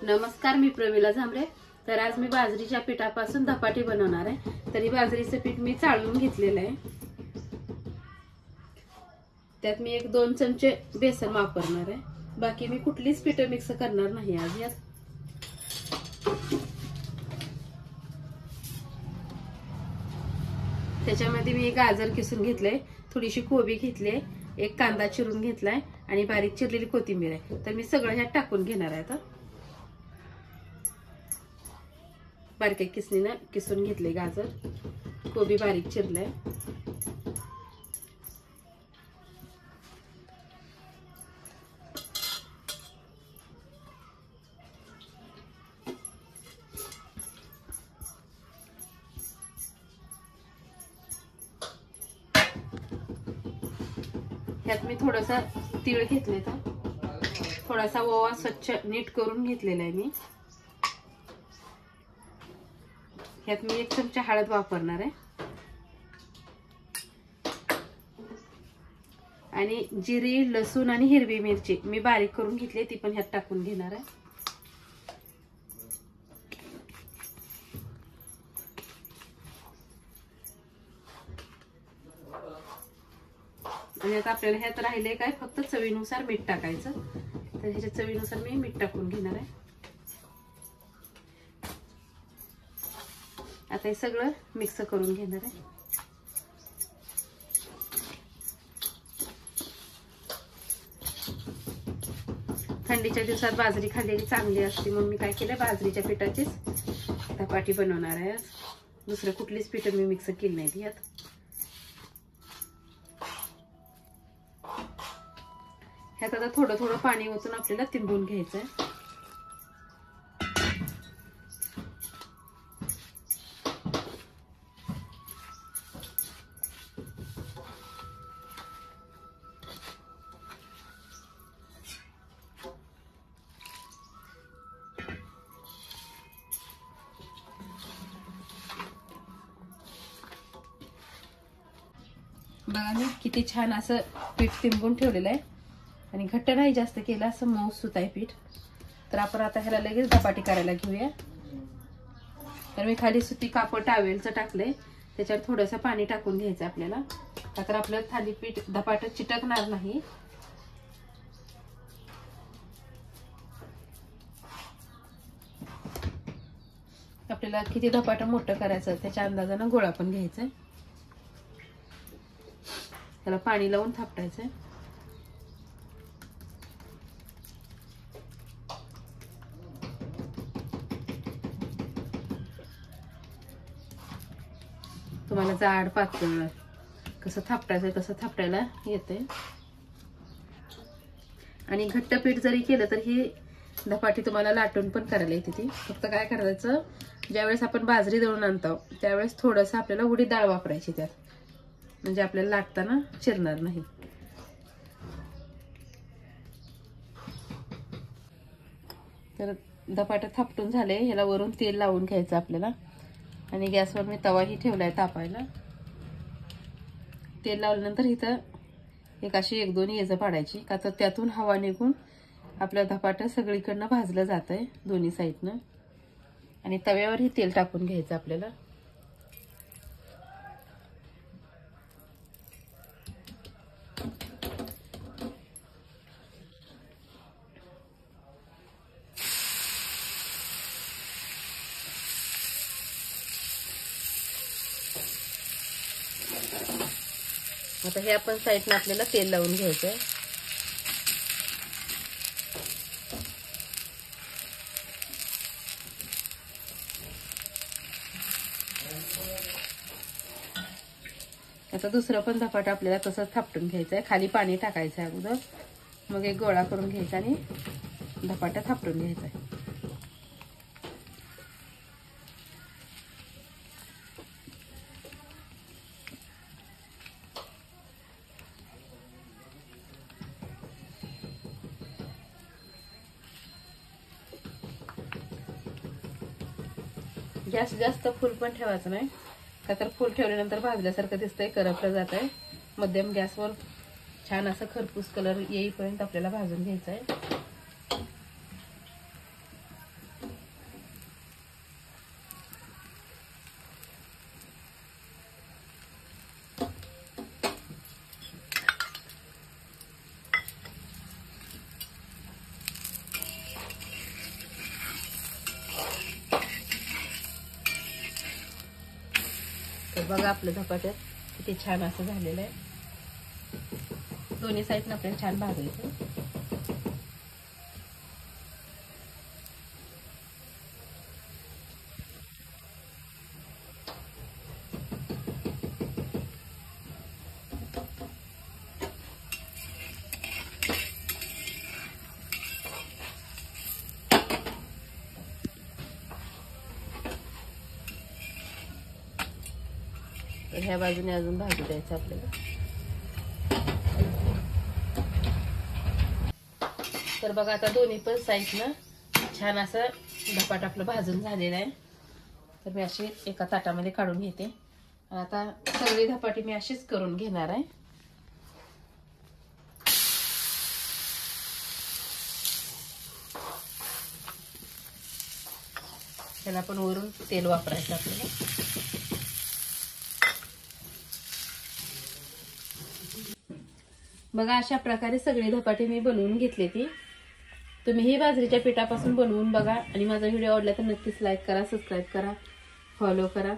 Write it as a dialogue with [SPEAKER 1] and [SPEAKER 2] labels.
[SPEAKER 1] नमस्कार, मी प्रवीला झांबरे। तर आज मी बाजरीच्या पिठापासून धपाटे बनवणार आहे। तरी बाजरीचे पीठ मी चाळून घेतलेलं आहे। त्यात मी 1-2 चमचे बेसन वापरणार आहे। बाकी मी कुठलीच पीठ मिक्स करणार नाही आज यात। त्याच्यामध्ये मी गाजर किसून घेतले, थोडीशी कोबी घेतली, एक कांदा चिरून घेतलाय आणि बारीक चिरलेली कोथिंबीर आहे। तर मी सगळं ह्यात टाकून घेणार आहे। आता बारक्या किसणीने किसून घेतले गाजर, कोबी बारीक चिरले, ह्यात मी थोडासा तीळ घेतले, तर थोडासा ओवा स्वच्छ नीट करून घेतलेला आहे मी। ह्यात मी 1 चमचा हळद वापरणार आहे आणि जिरे, लसूण आणि हिरवी मिरची मी बारीक करून घेतली, ती पण ह्यात टाकून घेणार आहे। आणि आता आपल्याला ह्यात राहिले काय, फक्त चवीनुसार मीठ टाकायचं। तर ह्याच्या चवीनुसार मी मीठ टाकून घेणार आहे। आता हे सगळं मिक्स करून घेणार आहे। थंडीच्या दिवसात बाजरी खाल्लेली चांगली असते, म्हणून मी काय केलं, बाजरीच्या पिठाचीच धपाटी बनवणार आहे। दुसरं कुठलीच पीठ मी मिक्स केली नाही यात। ह्यात आता थोडं थोडं पाणी ओतून आपल्याला तिंबून घ्यायचं आहे। बघा मी किती छान असं पीठ तिंबून ठेवलेलं आहे आणि घट्ट नाही जास्त केलं, असं मऊसूत आहे पीठ। तर आपण आता ह्याला लगेच धपाटी करायला घेऊया। तर मी खाली सुती कापड टावेलचं टाकलंय, त्याच्यावर थोडंसं पाणी टाकून घ्यायचं आपल्याला, तर आपलं थालीपीठ धपाट चिटकणार नाही। आपल्याला किती धपाट मोठं करायचं त्याच्या अंदाजानं गोळा पण घ्यायचा आहे। त्याला पाणी लावून थापटायचंय। तुम्हाला जाड पातळ कसं थापटायचं तसं थापटायला येते। आणि घट्ट पीठ जरी केलं तर ही धपाटी तुम्हाला लाटून पण करायला येते ती। फक्त काय करायचं, ज्यावेळेस आपण बाजरी दळून आणतो त्यावेळेस थोडंसं आपल्याला उडीद डाळ वापरायची त्यात, म्हणजे आपल्याला लाटताना चिरणार नाही। तर धपाटे थापटून झाले, ह्याला वरून तेल लावून घ्यायचं आपल्याला। आणि गॅसवर मी तवाही ठेवलाय तापायला। तेल लावल्यानंतर इथं एक अशी 1-2 येजं पाडायची, का तर त्यातून हवा निघून आपलं धपाटं सगळीकडनं भाजलं जातंय दोन्ही साईडनं। आणि तव्यावरही तेल टाकून घ्यायचं आपल्याला। आता हे आपण साईडला आपल्याला तेल लावून घ्यायचं आहे। आता दुसरं पण धपाट आपल्याला तसंच थापटून घ्यायचं आहे। खाली पाणी टाकायचं आहे अगोदर, मग एक गोळा करून घ्यायचा आणि धपाटा थापटून घ्यायचा आहे। गॅस जास्त फुल पण ठेवायचं नाही, का तर फुल ठेवल्यानंतर भाजल्यासारखं दिसतंय, करपलं जात आहे। मध्यम गॅसवर छान असं खरपूस कलर येईपर्यंत आपल्याला भाजून घ्यायचं आहे। तर बघा आपलं धपाट्यात किती छान असं झालेलं आहे. दोन्ही साईडनं आपल्याला छान भाजायचं. तर ह्या बाजूने अजून भाजू द्यायचं आपल्याला. तर बघा आता दोन्ही पण साईडनं छान असं धपाट आपलं भाजून झालेलं आहे. तर मी अशी एका ताटामध्ये काढून घेते. आता सगळी धपाटी मी अशीच करून घेणार आहे. त्याला पण वरून तेल वापरायचं आपल्याला. बघा अशा प्रकारे सगळी धपाटी मी बनवून घेतली ती. तुम्ही ही बाजरीच्या पिठापासून बनवून बघा आणि माझा व्हिडिओ आवडला तर नक्कीच लाईक करा, सबस्क्राईब करा, फॉलो करा.